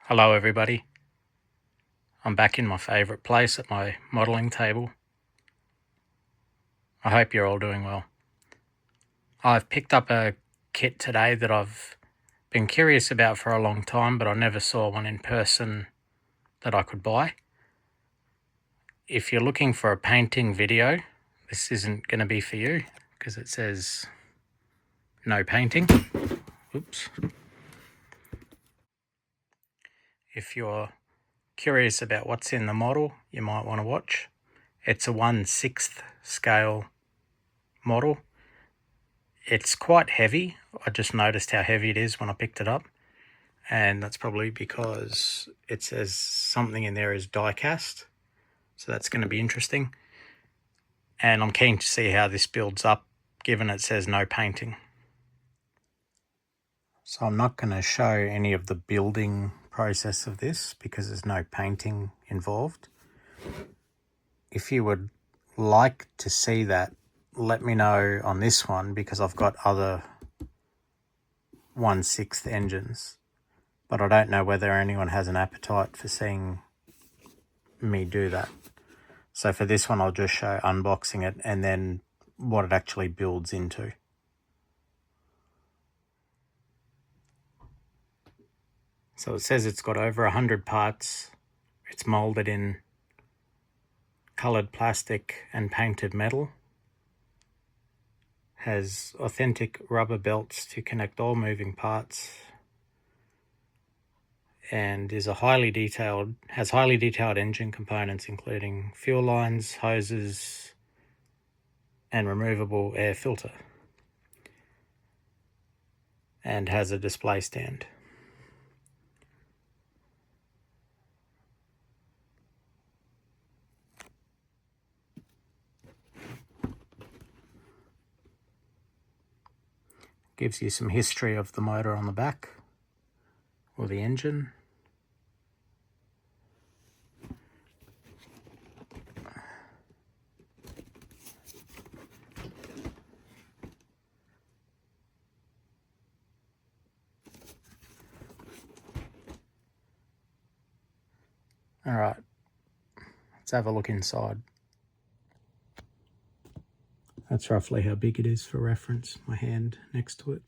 Hello everybody, I'm back in my favourite place at my modelling table. I hope you're all doing well. I've picked up a kit today that I've been curious about for a long time, but I never saw one in person that I could buy. If you're looking for a painting video, this isn't going to be for you because it says no painting. Oops. If you're curious about what's in the model, you might want to watch. It's a 1/6 scale model. It's quite heavy. I just noticed how heavy it is when I picked it up, and that's probably because it says something in there is die cast, so that's going to be interesting. And I'm keen to see how this builds up given it says no painting. So I'm not going to show any of the building process of this because there's no painting involved. If you would like to see that, let me know on this one because I've got other 1/6 engines, but I don't know whether anyone has an appetite for seeing me do that. So for this one, I'll just show unboxing it and then what it actually builds into. So it says it's got over 100 parts. It's molded in colored plastic and painted metal. Has authentic rubber belts to connect all moving parts. And has highly detailed engine components including fuel lines, hoses, and removable air filter. And has a display stand. Gives you some history of the motor on the back, or the engine. Alright, let's have a look inside. That's roughly how big it is for reference, my hand next to it.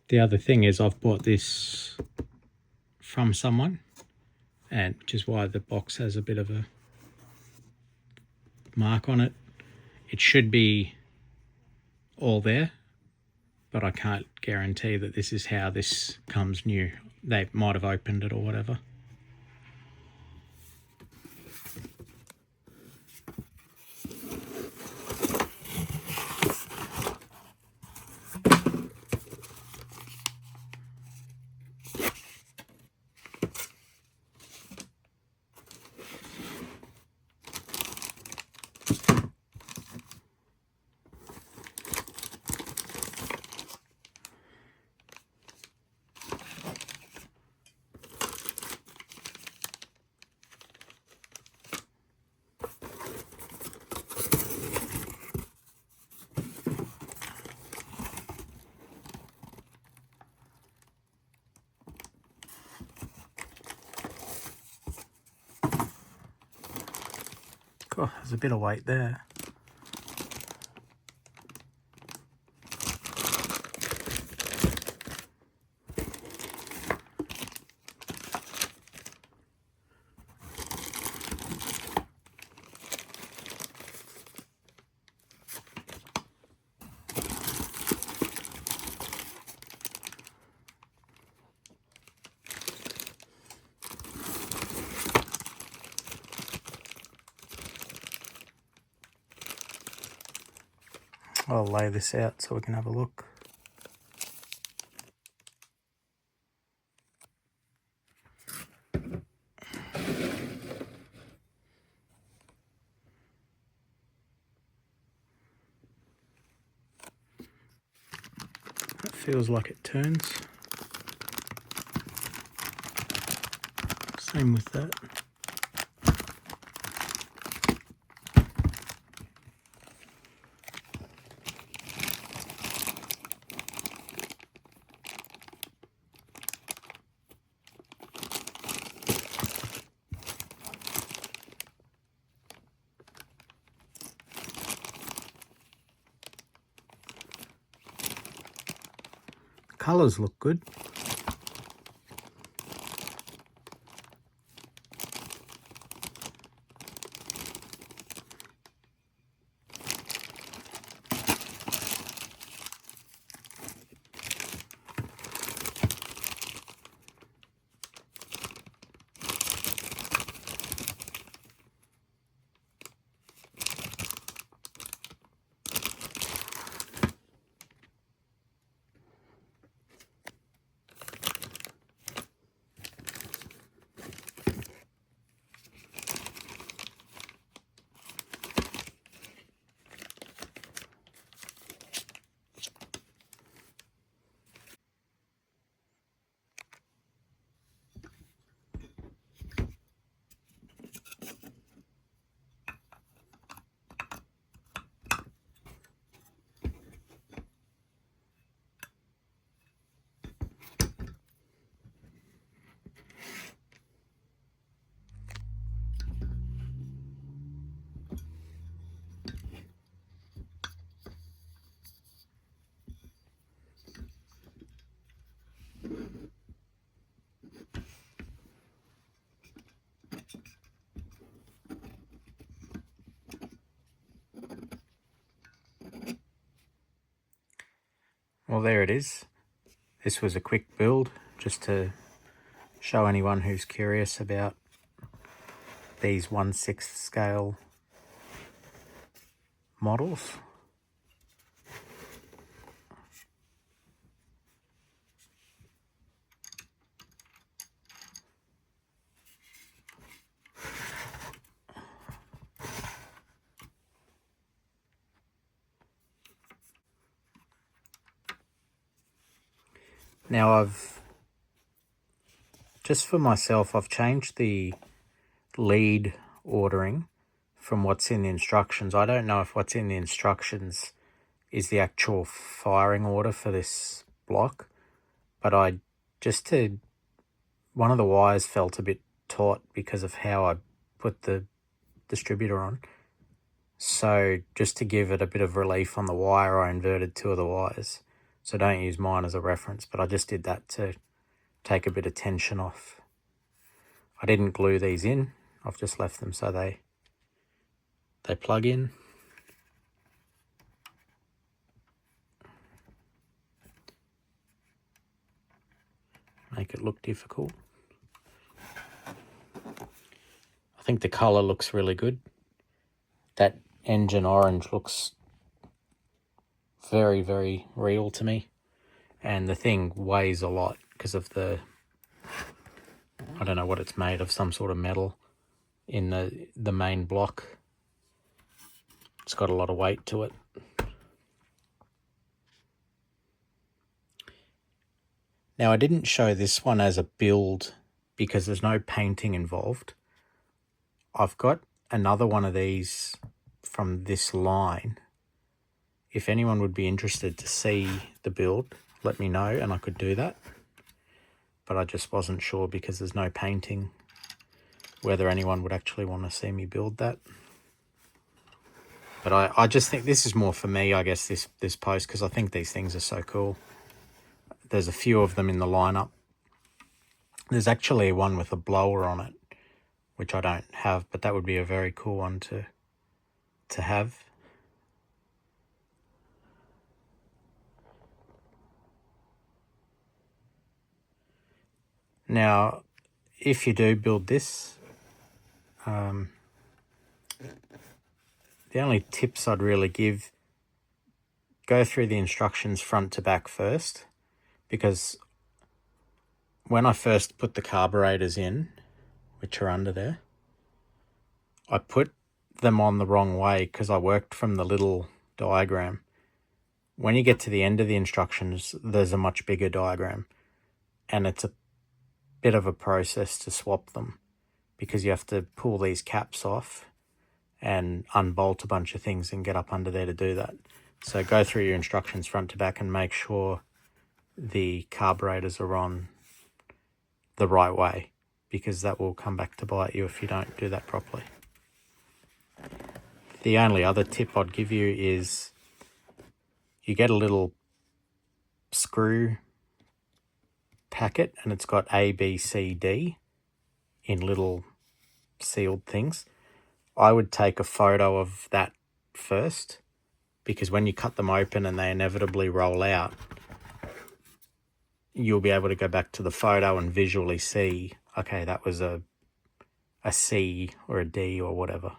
The other thing is I've bought this from someone, and which is why the box has a bit of a mark on it. It should be all there, but I can't guarantee that this is how this comes new. They might have opened it or whatever. God, there's a bit of weight there. I'll lay this out so we can have a look. It feels like it turns. Same with that. colours look good. Well, there it is. This was a quick build just to show anyone who's curious about these 1/6 scale models. Now just for myself, I've changed the lead ordering from what's in the instructions. I don't know if what's in the instructions is the actual firing order for this block, but one of the wires felt a bit taut because of how I put the distributor on. So just to give it a bit of relief on the wire, I inverted 2 of the wires. So don't use mine as a reference, but I just did that to take a bit of tension off. I didn't glue these in. I've just left them so they plug in. Make it look difficult. I think the colour looks really good. That engine orange looks very, very real to me. And the thing weighs a lot because of I don't know what it's made of, some sort of metal in the main block. It's got a lot of weight to it. Now, I didn't show this one as a build because there's no painting involved. I've got another one of these from this line. If anyone would be interested to see the build, let me know and I could do that. But I just wasn't sure because there's no painting whether anyone would actually want to see me build that. But I just think this is more for me, I guess, this post, because I think these things are so cool. There's a few of them in the lineup. There's actually one with a blower on it, which I don't have, but that would be a very cool one to have. Now, if you do build this, the only tips I'd really give, go through the instructions front to back first, because when I first put the carburetors in, which are under there, I put them on the wrong way because I worked from the little diagram. When you get to the end of the instructions, there's a much bigger diagram, and it's a bit of a process to swap them because you have to pull these caps off and unbolt a bunch of things and get up under there to do that. So go through your instructions front to back and make sure the carburetors are on the right way, because that will come back to bite you if you don't do that properly. The only other tip I'd give you is you get a little screw packet, and it's got A, B, C, D in little sealed things. I would take a photo of that first, because when you cut them open and they inevitably roll out, you'll be able to go back to the photo and visually see, okay, that was a C or a D or whatever,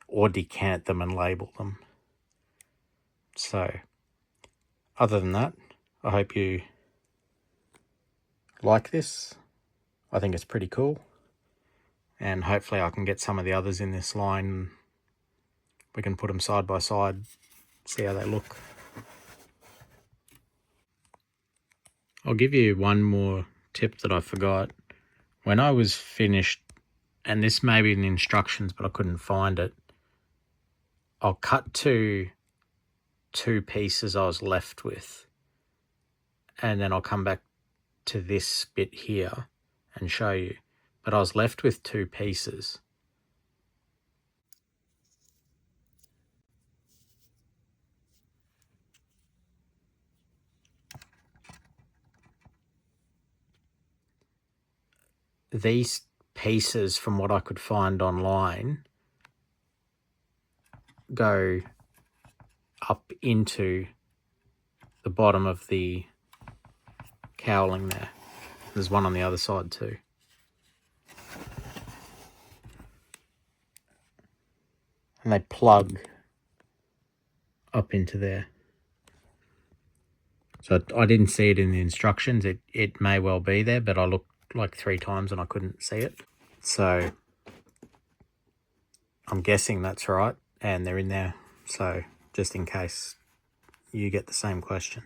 or decant them and label them. So other than that, I hope you like this. I think it's pretty cool, and hopefully I can get some of the others in this line. We can put them side by side, see how they look. I'll give you one more tip that I forgot. When I was finished, and this may be in the instructions but I couldn't find it, I'll cut to 2 pieces I was left with, and then I'll come back to this bit here and show you. But I was left with 2 pieces. These pieces, from what I could find online, go up into the bottom of the cowling there. There's one on the other side too. And they plug up into there. So I didn't see it in the instructions. It may well be there, but I looked like 3 times and I couldn't see it. So I'm guessing that's right, and they're in there. So just in case you get the same question.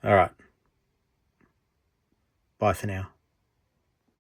All right. Bye for now.